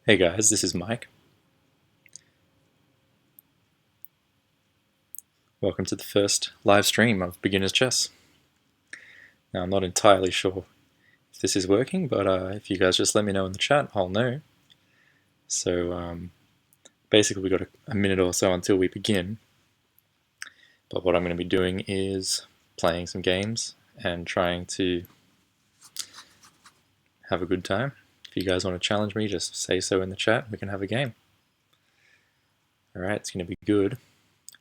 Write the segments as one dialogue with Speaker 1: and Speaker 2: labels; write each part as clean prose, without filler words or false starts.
Speaker 1: Hey guys, this is Mike. Welcome to the first live stream of Beginner's Chess. Now, I'm not entirely sure if this is working, but if you guys just let me know in the chat, I'll know. So basically we've got a minute or so until we begin. But what I'm going to be doing is playing some games and trying to have a good time. If you guys want to challenge me, just say so in the chat. We can have a game. Alright, it's going to be good.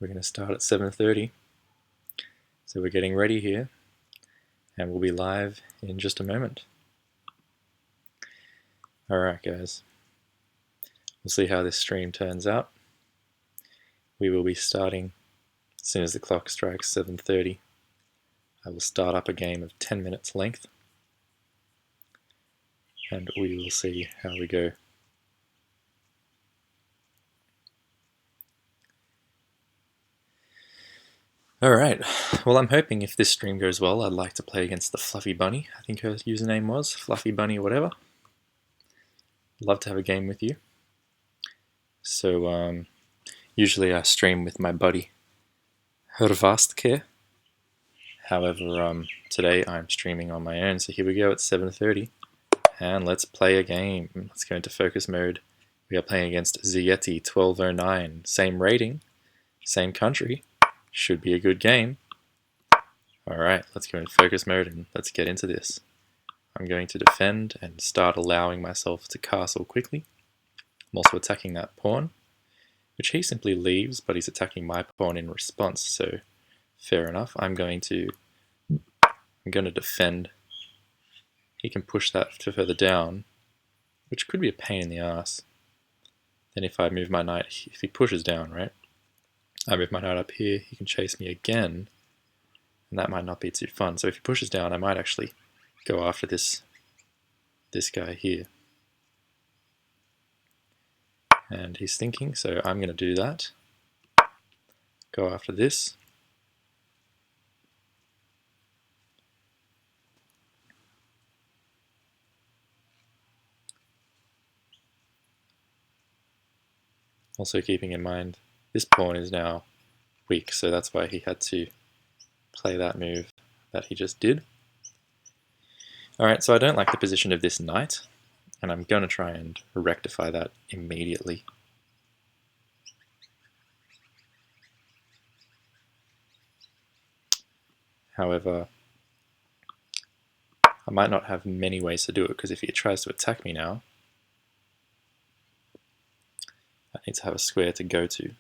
Speaker 1: We're going to start at 7:30. So we're getting ready here, and we'll be live in just a moment. Alright guys, we'll see how this stream turns out. We will be starting as soon as the clock strikes 7:30. I will start up a game of 10 minutes length, and we will see how we go. Alright, well I'm hoping if this stream goes well, I'd like to play against the Fluffy Bunny. I think her username was Fluffy Bunny whatever. Love to have a game with you. So usually I stream with my buddy Hrvastke. However, today I'm streaming on my own, so here we go at 7:30. And let's play a game. Let's go into focus mode. We are playing against Zieti 1209. Same rating, same country. Should be a good game. Alright, let's go in focus mode and let's get into this. I'm going to defend and start allowing myself to castle quickly. I'm also attacking that pawn, which he simply leaves, but he's attacking my pawn in response, so fair enough. I'm going to defend. He can push that further down, which could be a pain in the ass. Then if I move my knight, if he pushes down, right? I move my knight up here, he can chase me again, and that might not be too fun. So if he pushes down, I might actually go after this guy here. And he's thinking, so I'm going to do that. Go after this. Also keeping in mind, this pawn is now weak, so that's why he had to play that move that he just did. Alright, so I don't like the position of this knight, and I'm going to try and rectify that immediately. However, I might not have many ways to do it, because if he tries to attack me now, I need to have a square to go to.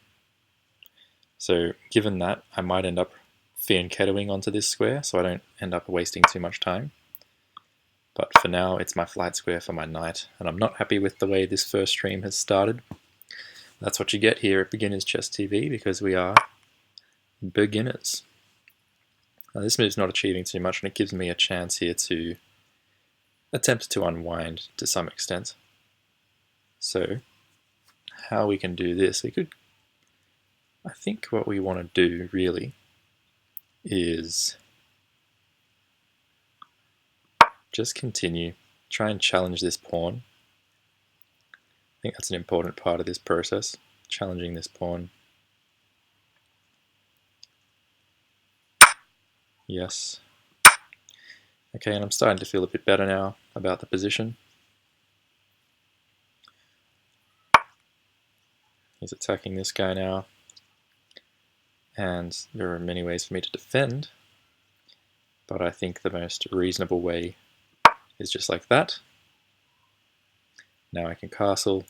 Speaker 1: So given that, I might end up fianchettoing onto this square, so I don't end up wasting too much time. But for now, it's my flight square for my knight, and I'm not happy with the way this first stream has started. That's what you get here at Beginner's Chess TV, because we are beginners. Now, this move's not achieving too much, and it gives me a chance here to attempt to unwind to some extent. So, how we can do this, I think what we want to do really is just continue, try and challenge this pawn. I think that's an important part of this process, challenging this pawn. Yes. Okay, and I'm starting to feel a bit better now about the position. He's attacking this guy now, and there are many ways for me to defend, but I think the most reasonable way is just like that. Now I can castle,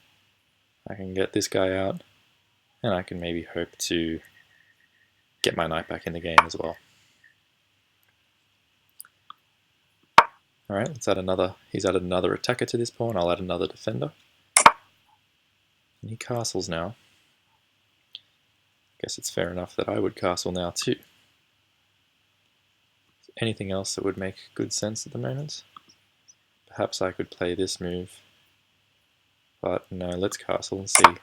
Speaker 1: I can get this guy out, and I can maybe hope to get my knight back in the game as well. Alright, let's add another. He's added another attacker to this pawn, I'll add another defender. And he castles now. Guess it's fair enough that I would castle now too. Anything else that would make good sense at the moment? Perhaps I could play this move. But no, let's castle and see.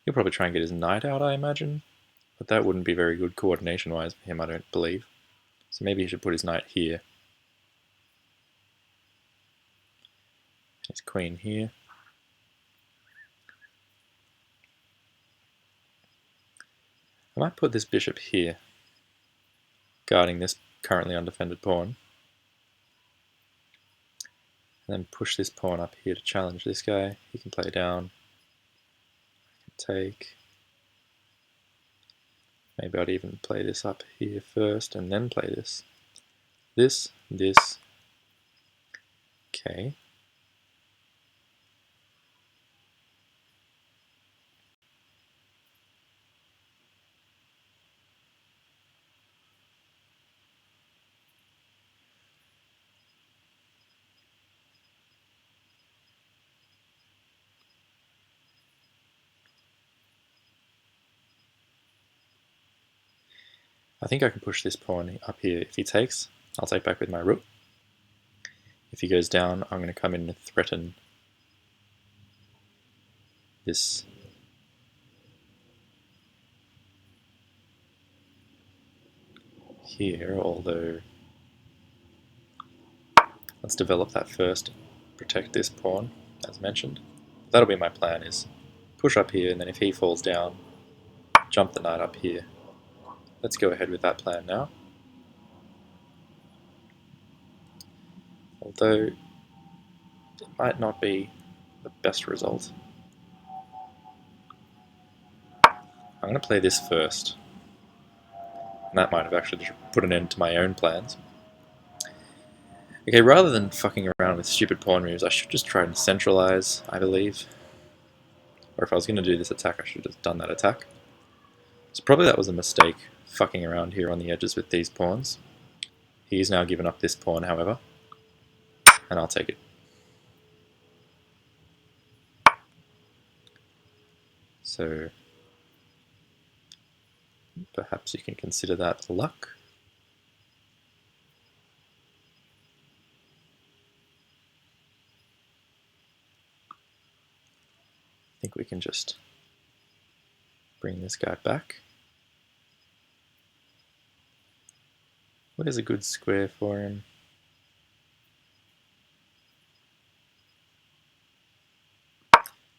Speaker 1: He'll probably try and get his knight out, I imagine. But that wouldn't be very good coordination-wise for him, I don't believe. So maybe he should put his knight here. His queen here. I might put this bishop here, guarding this currently undefended pawn, and then push this pawn up here to challenge this guy. He can play down, I can take. Maybe I'd even play this up here first and then play this. This. Okay. I think I can push this pawn up here. If he takes, I'll take back with my rook. If he goes down, I'm going to come in and threaten this here, although let's develop that first, protect this pawn, as mentioned. That'll be my plan, is push up here, and then if he falls down, jump the knight up here. Let's go ahead with that plan now. Although it might not be the best result. I'm going to play this first. And that might have actually put an end to my own plans. Okay, rather than fucking around with stupid pawn moves, I should just try and centralize, I believe. Or if I was going to do this attack, I should have done that attack. So probably that was a mistake, fucking around here on the edges with these pawns. He's now given up this pawn, however, and I'll take it. So perhaps you can consider that luck. I think we can just bring this guy back. What is a good square for him?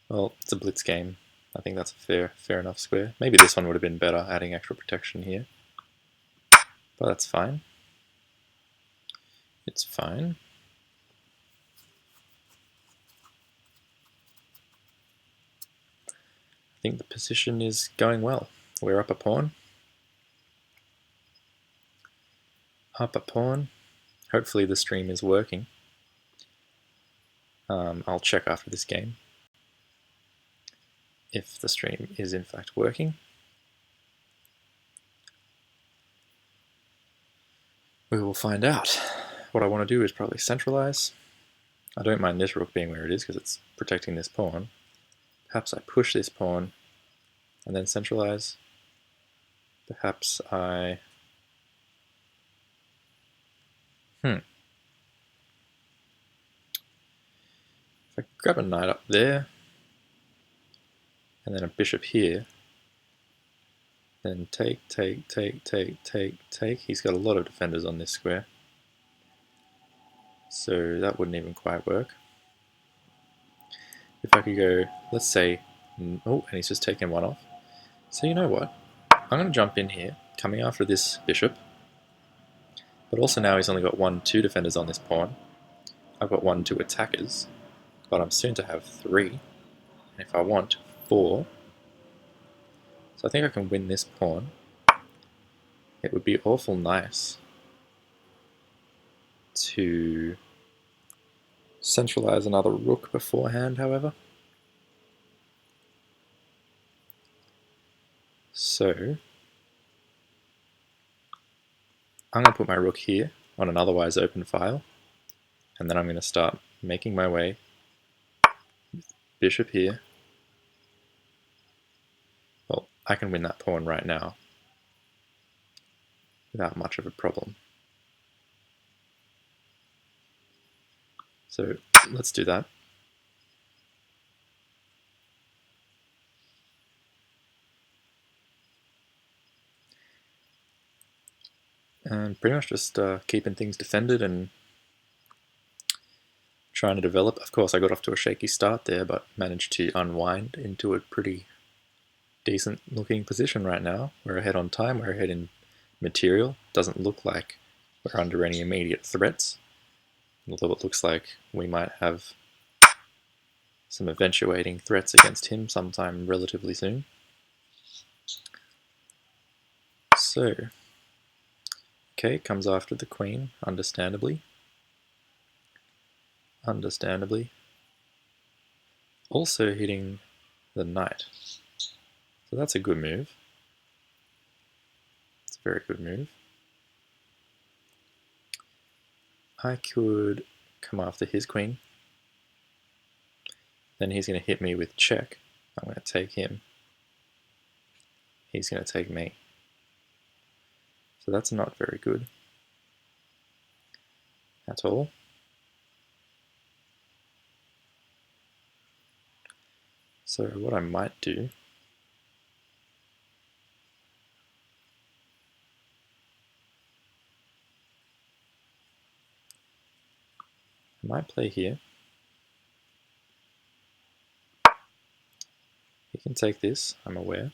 Speaker 1: Well, it's a blitz game. I think that's a fair enough square. Maybe this one would have been better, adding extra protection here. But that's fine. It's fine. I think the position is going well. We're up a pawn. Up a pawn. Hopefully the stream is working. I'll check after this game if the stream is in fact working. We will find out. What I want to do is probably centralize. I don't mind this rook being where it is because it's protecting this pawn. Perhaps I push this pawn and then centralize. Perhaps I... If I grab a knight up there, and then a bishop here, then take. He's got a lot of defenders on this square. So that wouldn't even quite work. If I could go, let's say, oh, and he's just taken one off. So you know what? I'm going to jump in here, coming after this bishop. But also now he's only got 2 defenders on this pawn. I've got 2 attackers, but I'm soon to have 3. And if I want, 4. So I think I can win this pawn. It would be awful nice to centralize another rook beforehand, however. So I'm going to put my rook here on an otherwise open file, and then I'm going to start making my way with bishop here. Well, I can win that pawn right now without much of a problem. So let's do that. And pretty much just keeping things defended and trying to develop. Of course, I got off to a shaky start there, but managed to unwind into a pretty decent looking position right now. We're ahead on time, we're ahead in material. Doesn't look like we're under any immediate threats, although it looks like we might have some eventuating threats against him sometime relatively soon. So, okay, comes after the queen, understandably. Also hitting the knight. So that's a good move. It's a very good move. I could come after his queen. Then he's going to hit me with check. I'm going to take him. He's going to take me. So that's not very good at all. So what I might do I might play here. He can take this, I'm aware.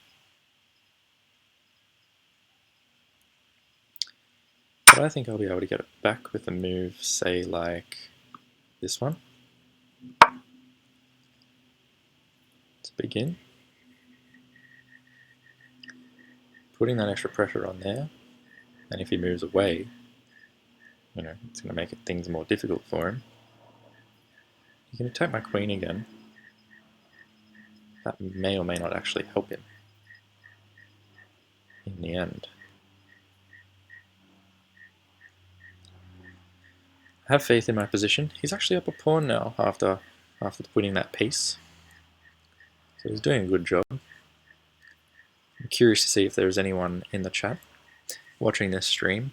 Speaker 1: But I think I'll be able to get it back with a move, say like this one. To begin. Putting that extra pressure on there, and if he moves away, you know, it's going to make things more difficult for him. He can attack my queen again. That may or may not actually help him in the end. I have faith in my position. He's actually up a pawn now after winning that piece. So he's doing a good job. I'm curious to see if there's anyone in the chat watching this stream.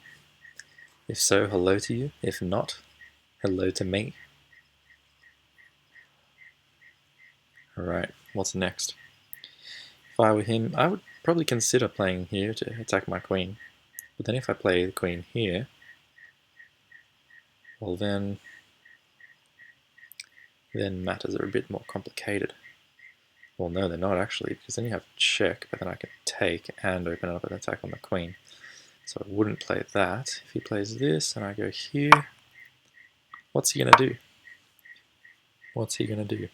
Speaker 1: If so, hello to you. If not, hello to me. Alright, what's next? If I were him, I would probably consider playing here to attack my queen. But then if I play the queen here, well then matters are a bit more complicated. Well, no, they're not actually, because then you have check, but then I can take and open up an attack on the queen. So I wouldn't play that. If he plays this and I go here, what's he going to do? What's he going to do?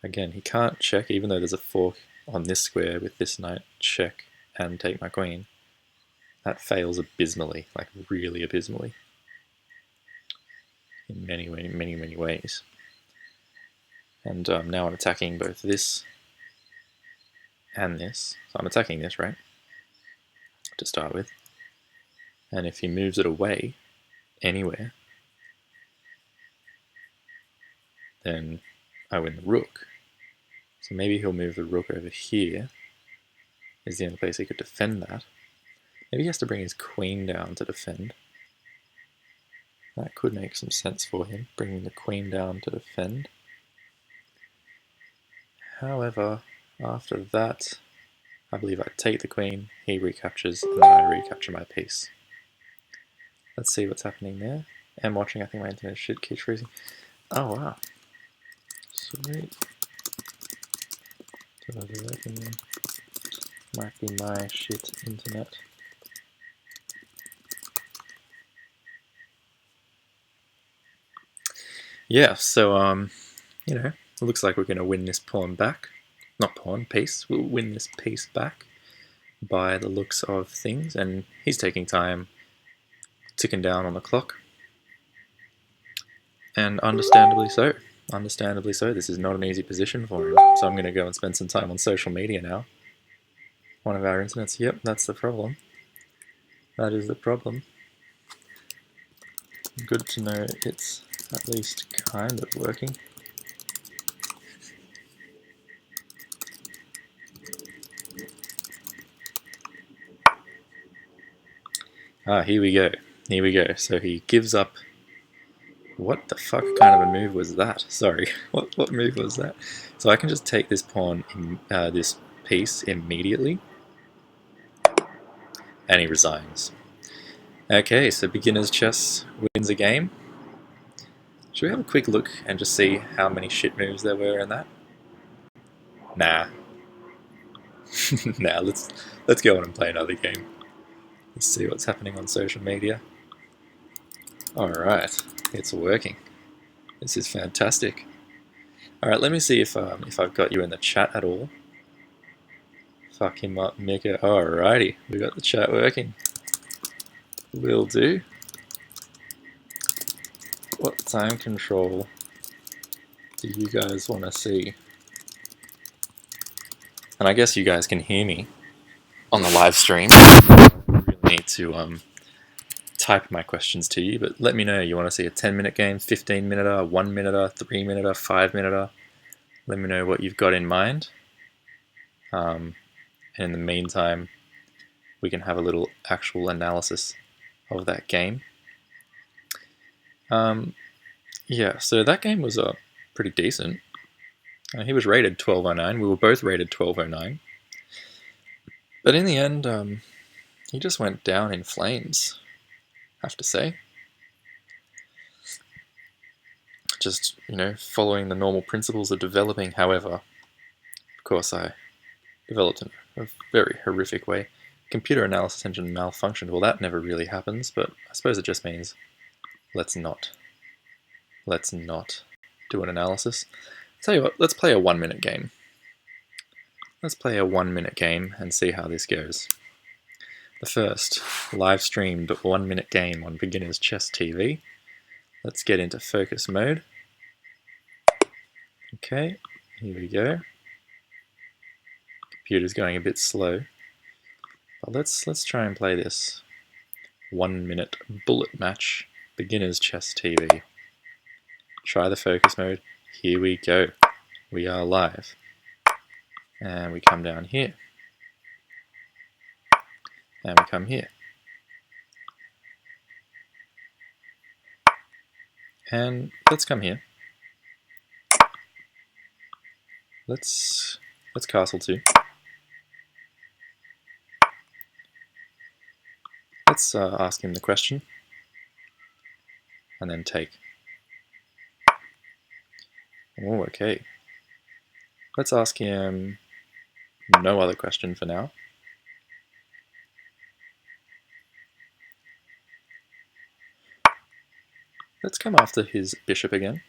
Speaker 1: Again, he can't check, even though there's a fork on this square with this knight, check and take my queen. That fails abysmally, like really abysmally. In many ways. And now I'm attacking both this and this. So I'm attacking this, right? To start with. And if he moves it away, anywhere, then I win the rook. So maybe he'll move the rook over here. Is the only place he could defend that. Maybe he has to bring his queen down to defend. That could make some sense for him, bringing the queen down to defend. However, after that, I believe I take the queen, he recaptures, and then I recapture my piece. Let's see what's happening there. I'm watching, I think my internet shit keeps freezing. Oh wow. Sweet. Might be my shit internet. Yeah, so you know, it looks like we're gonna win this pawn back. Not pawn, piece. We'll win this piece back by the looks of things, and he's taking time ticking down on the clock. And understandably so. Understandably so. This is not an easy position for him. So I'm going to go and spend some time on social media now. One of our internets. Yep, that's the problem. That is the problem. Good to know it's at least kind of working. Ah, here we go. Here we go. So he gives up. What the fuck kind of a move was that? Sorry, what move was that? So I can just take this pawn, this piece immediately, and he resigns. Okay, so beginner's chess wins a game. Should we have a quick look and just see how many shit moves there were in that? Nah. Nah, let's go on and play another game. Let's see what's happening on social media. Alright, it's working. This is fantastic. Alright, let me see if I've got you in the chat at all. Fuck him up, Mika. Alrighty, we got the chat working. Will do. What time control do you guys want to see? And I guess you guys can hear me on the live stream. I really need to type my questions to you, but let me know. You want to see a 10-minute game, 15-minute, 1-minute, 3-minute, 5-minute? Let me know what you've got in mind. And in the meantime, we can have a little actual analysis of that game. Yeah, so that game was pretty decent. He was rated 1209. We were both rated 1209. But in the end, he just went down in flames, I have to say. Just, following the normal principles of developing. However, of course, I developed in a very horrific way. Computer analysis engine malfunctioned. Well, that never really happens, but I suppose it just means let's not do an analysis. Tell you what, let's play a 1-minute game. Let's play a 1-minute game and see how this goes. The first live streamed 1-minute game on beginnerschessTV. Let's get into focus mode. Okay, here we go. Computer's going a bit slow. But let's try and play this 1-minute bullet match, beginnerschessTV. Try the focus mode. Here we go. We are live. And we come down here. And we come here. And let's come here. Let's castle 2. Let's ask him the question. And then take. Oh, okay. Let's ask him no other question for now. Let's come after his bishop again.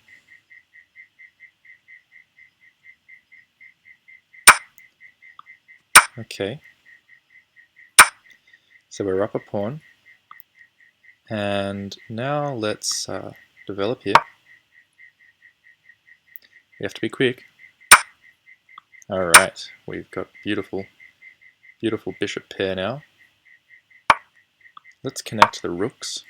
Speaker 1: Okay. So we're up a pawn. And now let's develop here. We have to be quick. Alright, we've got beautiful bishop pair now. Let's connect the rooks.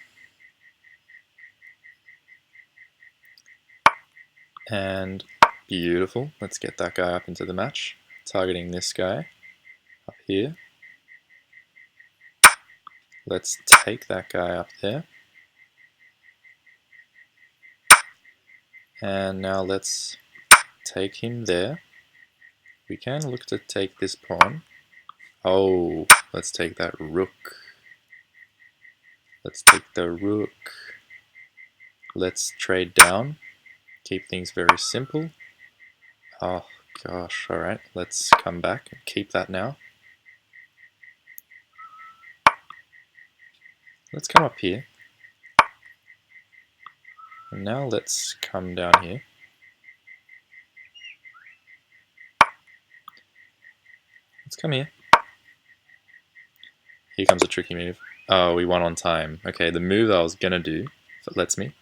Speaker 1: And beautiful. Let's get that guy up into the match. Targeting this guy up here. Let's take that guy up there. And now let's take him there. We can look to take this pawn. Oh, let's take that rook. Let's take the rook. Let's trade down. Keep things very simple. Oh gosh, alright, let's come back and keep that now. Let's come up here. And now let's come down here. Let's come here. Here comes a tricky move. Oh, we won on time. Okay, the move that I was going to do, if it lets me, I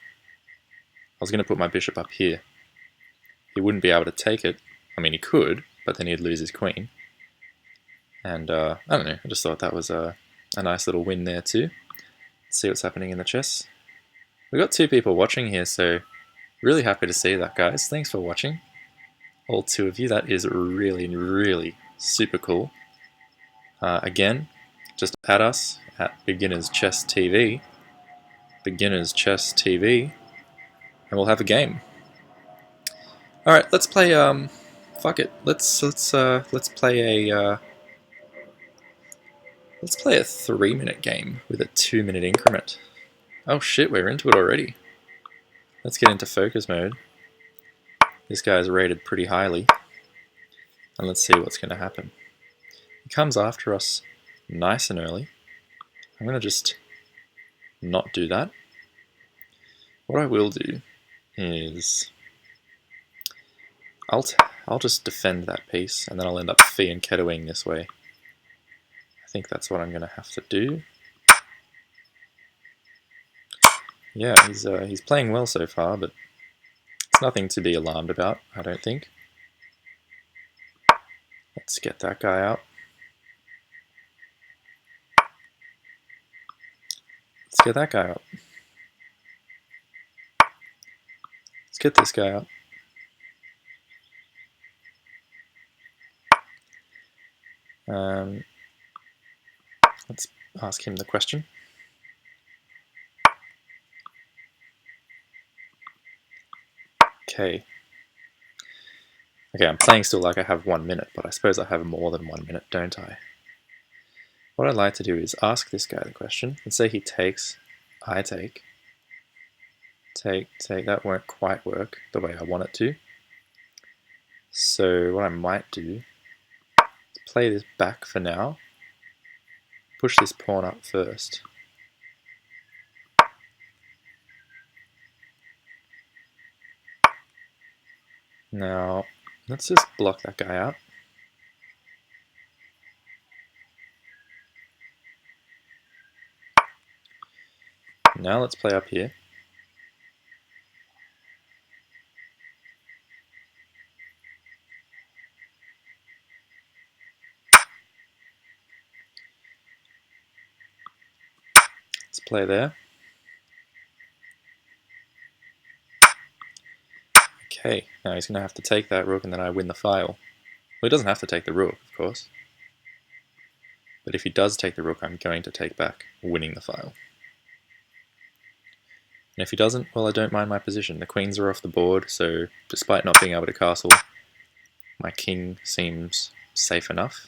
Speaker 1: was going to put my bishop up here. He wouldn't be able to take it. I mean, he could, but then he'd lose his queen. And, I don't know, I just thought that was a nice little win there too. Let's see what's happening in the chess. We've got 2 people watching here, so really happy to see that, guys. Thanks for watching. All 2 of you. That is really super cool. Again, just add us at beginnerschessTV, and we'll have a game. All right, let's play. Fuck it. Let's play a 3-minute game with a 2-minute increment. Oh shit, we're into it already. Let's get into focus mode. This guy's rated pretty highly. and let's see what's going to happen. He comes after us nice and early. I'm going to just not do that. What I will do is I'll just defend that piece, and then I'll end up fianchettoing this way. I think that's what I'm going to have to do. Yeah, he's playing well so far, but it's nothing to be alarmed about, I don't think. Let's get that guy out. Let's get that guy out. Let's get this guy out. Let's ask him the question. Okay, I'm playing still like I have 1 minute, but I suppose I have more than 1 minute, don't I? What I'd like to do is ask this guy the question, and say he takes, I take. Take, that won't quite work the way I want it to. So what I might do is play this back for now, push this pawn up first. Now, let's just block that guy out. Now let's play up here. Let's play there. Okay, now he's going to have to take that rook and then I win the file. Well, he doesn't have to take the rook, of course. But if he does take the rook, I'm going to take back, winning the file. And if he doesn't, well, I don't mind my position. The queens are off the board, so despite not being able to castle, my king seems safe enough.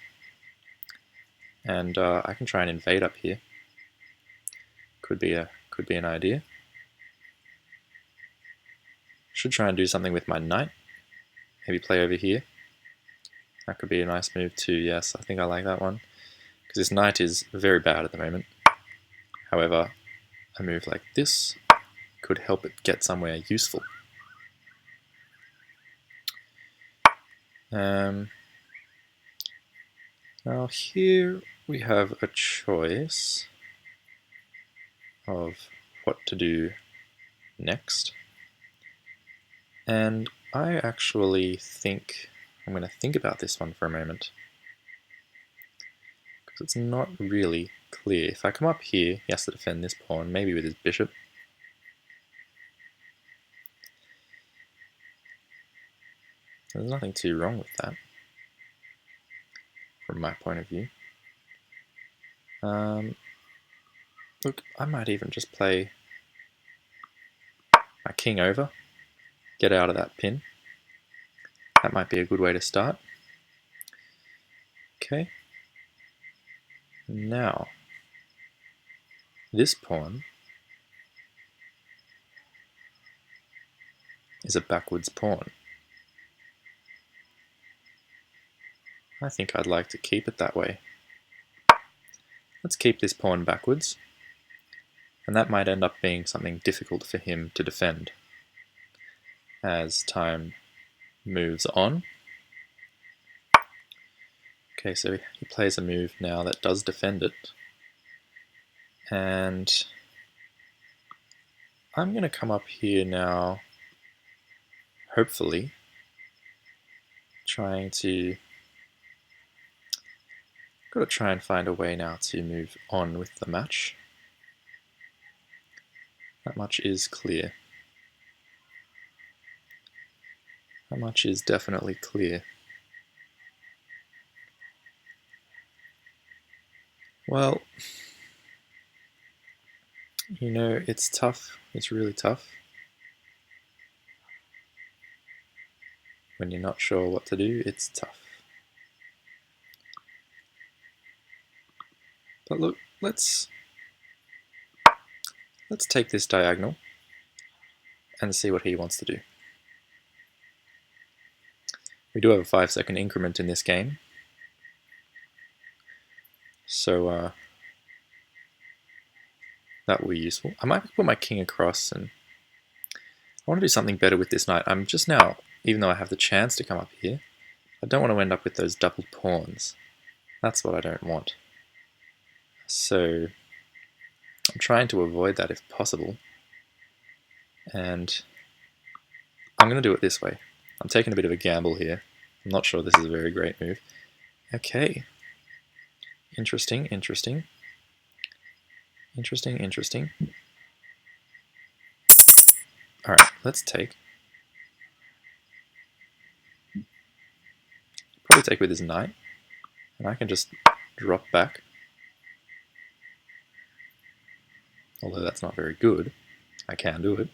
Speaker 1: And I can try and invade up here. Could be an idea. Should try and do something with my knight. Maybe play over here. That could be a nice move too, yes, I think I like that one. Because this knight is very bad at the moment. However, a move like this could help it get somewhere useful. Now here we have a choice of what to do next. And I actually think I'm going to think about this one for a moment, because it's not really clear. If I come up here, he has to defend this pawn, maybe with his bishop. There's nothing too wrong with that, from my point of view. Look, I might even just play my king over, get out of that pin. That might be a good way to start. Okay. Now, this pawn is a backwards pawn. I think I'd like to keep it that way. Let's keep this pawn backwards, and that might end up being something difficult for him to defend as time moves on. Okay, so he plays a move now that does defend it, and I'm going to come up here now, hopefully, trying to got to try and find a way now to move on with the match. That much is clear. That much is definitely clear. Well, you know, it's tough. It's really tough when you're not sure what to do. It's tough. But look, let's take this diagonal and see what he wants to do. We do have a 5-second increment in this game, so that will be useful. I might put my king across, and I want to do something better with this knight. I'm just now, even though I have the chance to come up here, I don't want to end up with those double pawns. That's what I don't want. So I'm trying to avoid that if possible, and I'm going to do it this way. I'm taking a bit of a gamble here. I'm not sure this is a very great move. Okay. Interesting, interesting. Interesting, interesting. Alright, let's take. Probably take with his knight, and I can just drop back. Although that's not very good, I can do it.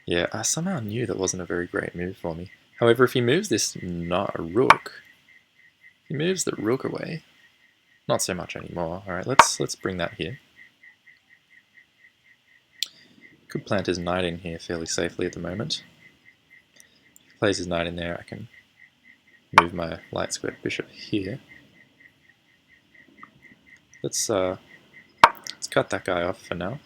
Speaker 1: Yeah, I somehow knew that wasn't a very great move for me. However, if he moves this rook, if he moves the rook away, not so much anymore. Alright, let's bring that here. Could plant his knight in here fairly safely at the moment. If he plays his knight in there, I can move my light square bishop here. Let's cut that guy off for now,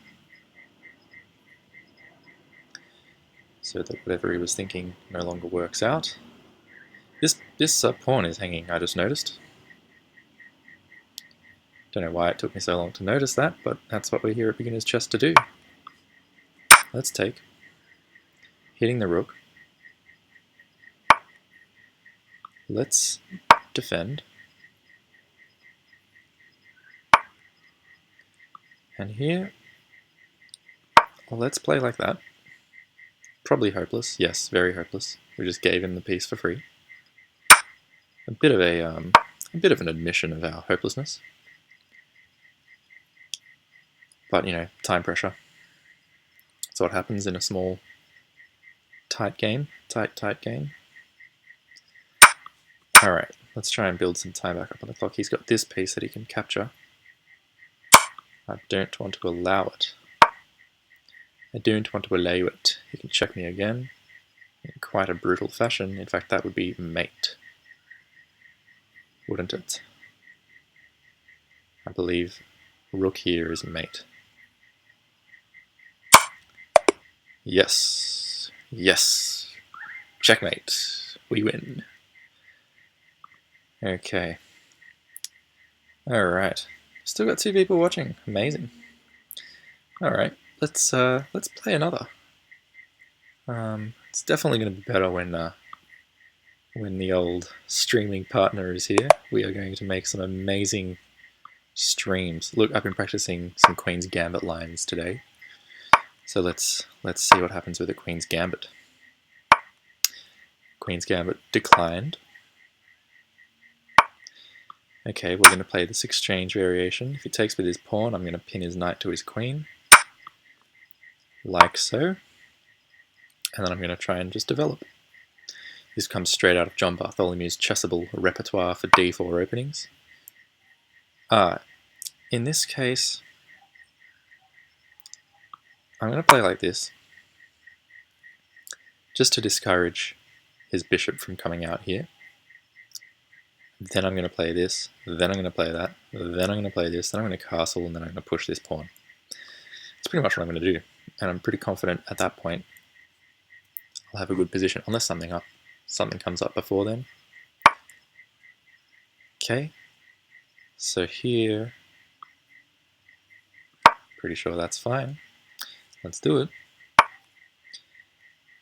Speaker 1: so that whatever he was thinking no longer works out. This pawn is hanging, I just noticed. Don't know why it took me so long to notice that, but that's what we're here at Beginner's Chess to do. Let's take. Hitting the rook. Let's defend. And here, well, let's play like that. Probably hopeless. Yes, very hopeless. We just gave him the piece for free. A bit of an admission of our hopelessness. But, you know, time pressure. That's what happens in a small, tight game. Tight game. Alright, let's try and build some time back up on the clock. He's got this piece that he can capture. I don't want to allow it. I don't want to allow it. He can check me again in quite a brutal fashion. In fact, that would be mate. Wouldn't it? I believe rook here is mate. Yes. Yes. Checkmate. We win. Okay. Alright. Still got 2 people watching. Amazing. Alright, let's play another. It's definitely going to be better when the old streaming partner is here. We are going to make some amazing streams. Look, I've been practicing some Queen's Gambit lines today. So let's see what happens with the Queen's Gambit. Queen's Gambit declined. Okay, we're going to play this exchange variation. If he takes with his pawn, I'm going to pin his knight to his queen. Like so. And then I'm going to try and just develop. This comes straight out of John Bartholomew's Chessable repertoire for D4 openings. In this case, I'm going to play like this, just to discourage his bishop from coming out here. Then I'm going to play this, then I'm going to play that, then I'm going to play this, then I'm going to castle, and then I'm going to push this pawn. That's pretty much what I'm going to do, and I'm pretty confident at that point I'll have a good position, unless something comes up before then. Okay, so here, pretty sure that's fine. Let's do it.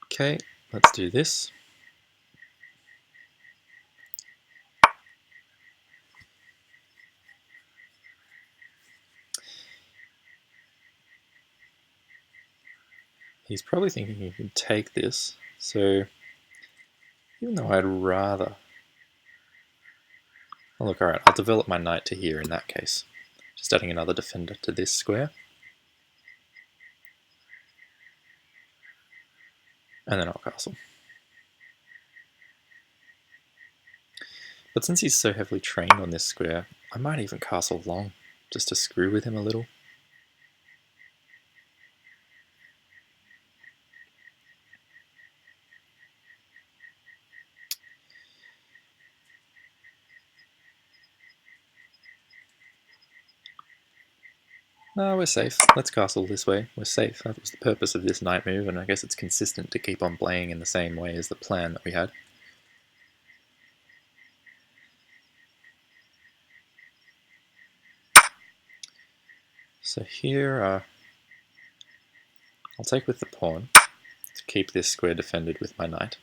Speaker 1: Okay, let's do this. He's probably thinking he can take this, so even though I'd rather... Oh, look, alright, I'll develop my knight to here in that case. Just adding another defender to this square. And then I'll castle. But since he's so heavily trained on this square, I might even castle long, just to screw with him a little. No, we're safe. Let's castle this way. We're safe. That was the purpose of this knight move, and I guess it's consistent to keep on playing in the same way as the plan that we had. So here, I'll take with the pawn to keep this square defended with my knight.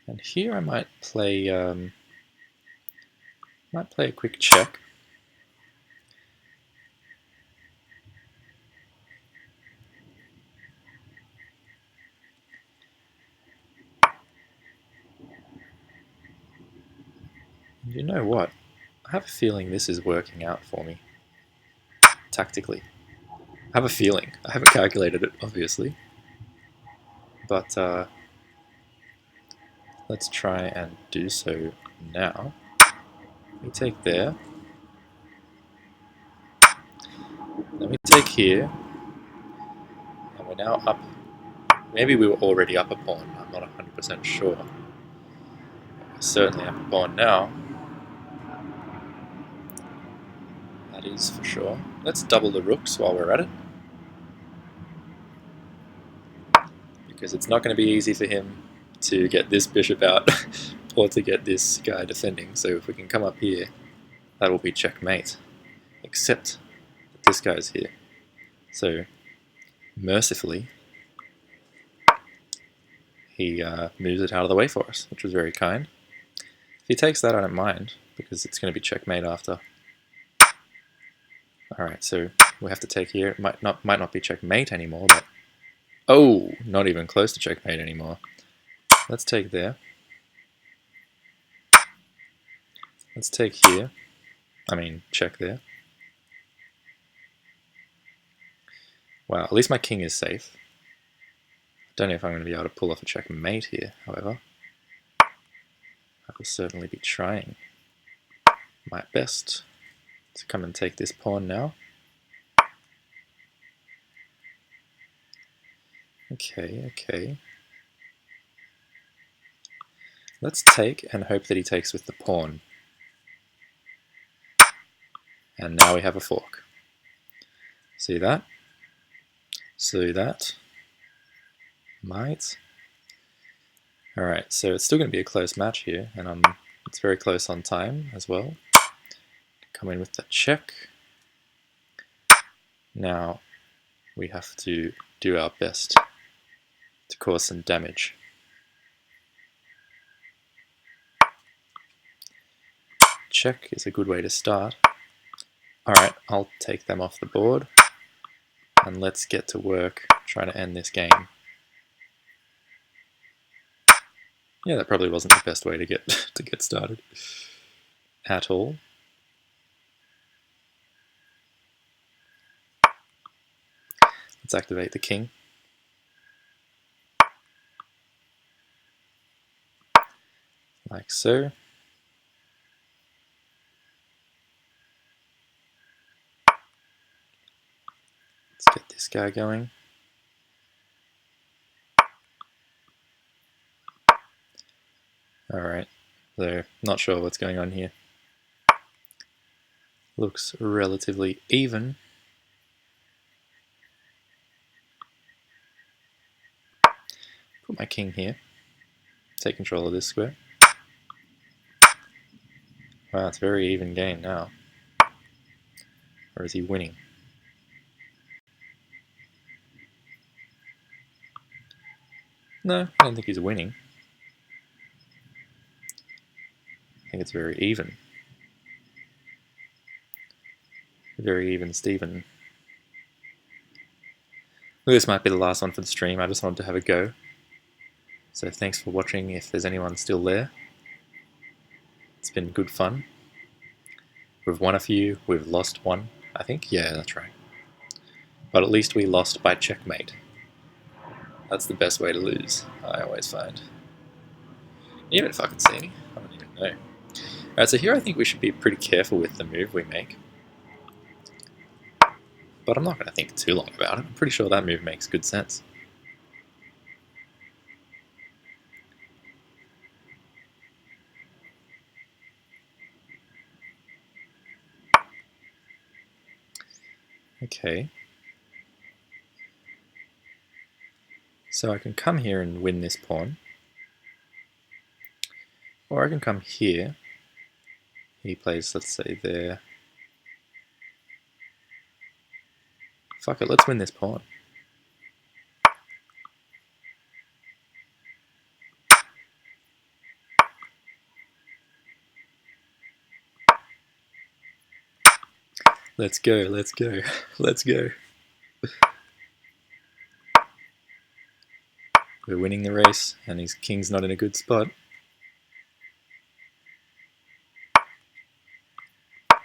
Speaker 1: And here I might play a quick check. You know what? I have a feeling this is working out for me, tactically. I have a feeling. I haven't calculated it, obviously. But let's try and do so now. We take there. Then we take here. And we're now up. Maybe we were already up a pawn. I'm not 100% sure. We're certainly up a pawn now. That is for sure. Let's double the rooks while we're at it. Because it's not going to be easy for him to get this bishop out or to get this guy defending. So if we can come up here, that will be checkmate. Except that this guy's here. So mercifully, he moves it out of the way for us, which was very kind. If he takes that, I don't mind, because it's going to be checkmate after. Alright, so we have to take here. It might not be checkmate anymore, but... Oh! Not even close to checkmate anymore. Let's take there. Let's take here. I mean, check there. Wow, at least my king is safe. Don't know if I'm going to be able to pull off a checkmate here, however. I will certainly be trying my best to come and take this pawn now. Okay. Let's take and hope that he takes with the pawn. And now we have a fork. See that? See that? Might. Alright, so it's still going to be a close match here, and it's very close on time as well. Come in with the check. Now we have to do our best to cause some damage. Check is a good way to start. Alright, I'll take them off the board, and let's get to work trying to end this game. Yeah, that probably wasn't the best way to get to get started at all. Let's activate the king. Like so. Let's get this guy going. Alright, so not sure what's going on here. Looks relatively even. Put my king here. Take control of this square. Wow, it's a very even game now. Or is he winning? No, I don't think he's winning. I think it's very even. Very even Steven. Well, this might be the last one for the stream. I just wanted to have a go. So thanks for watching if there's anyone still there. It's been good fun. We've won a few, we've lost one, I think. Yeah, that's right. But at least we lost by checkmate. That's the best way to lose, I always find. You even fucking see me? I don't even know. Alright, so here I think we should be pretty careful with the move we make. But I'm not going to think too long about it. I'm pretty sure that move makes good sense. Okay. So I can come here and win this pawn. Or I can come here. He plays, let's say, there. Fuck it, let's win this pawn. Let's go, let's go, let's go. We're winning the race, and his king's not in a good spot.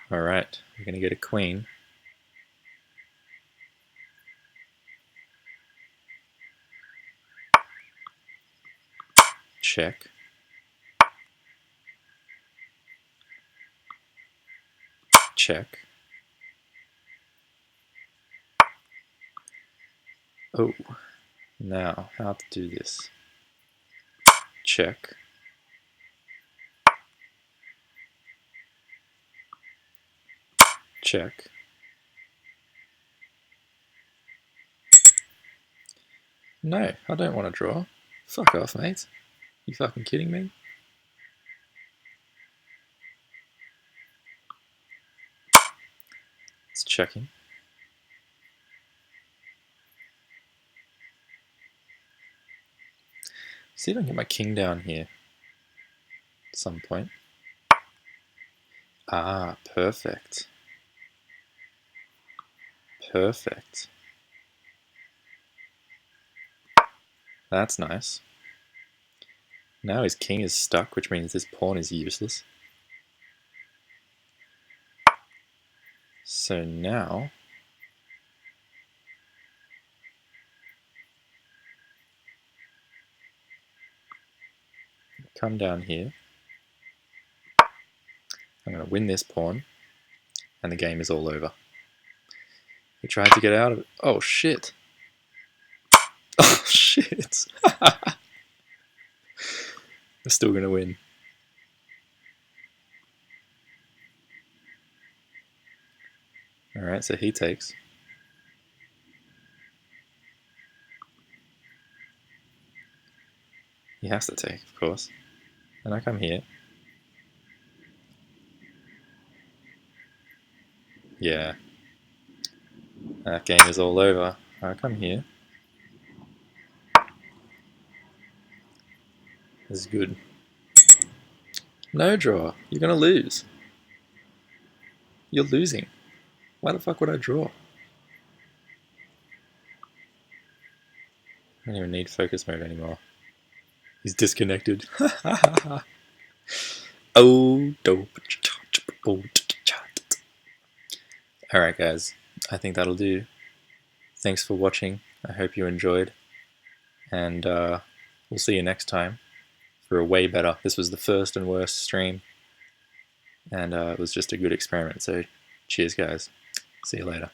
Speaker 1: Alright, we're going to get a queen. Check. Check. Oh, now how to do this? Check. Check. No, I don't want to draw. Fuck off, mate. You fucking kidding me? It's checking. See if I can get my king down here at some point. Ah, perfect. Perfect. That's nice. Now his king is stuck, which means this pawn is useless. So now come down here. I'm going to win this pawn, and the game is all over. He tried to get out of it. Oh shit. Oh shit. I'm still going to win. Alright, so he takes. He has to take, of course. And I come here. Yeah. That game is all over. I come here. This is good. No draw. You're going to lose. You're losing. Why the fuck would I draw? I don't even need focus mode anymore. He's disconnected. Oh, dope. Alright guys, I think that'll do. Thanks for watching. I hope you enjoyed. And we'll see you next time for a way better. This was the first and worst stream. And it was just a good experiment. So cheers guys. See you later.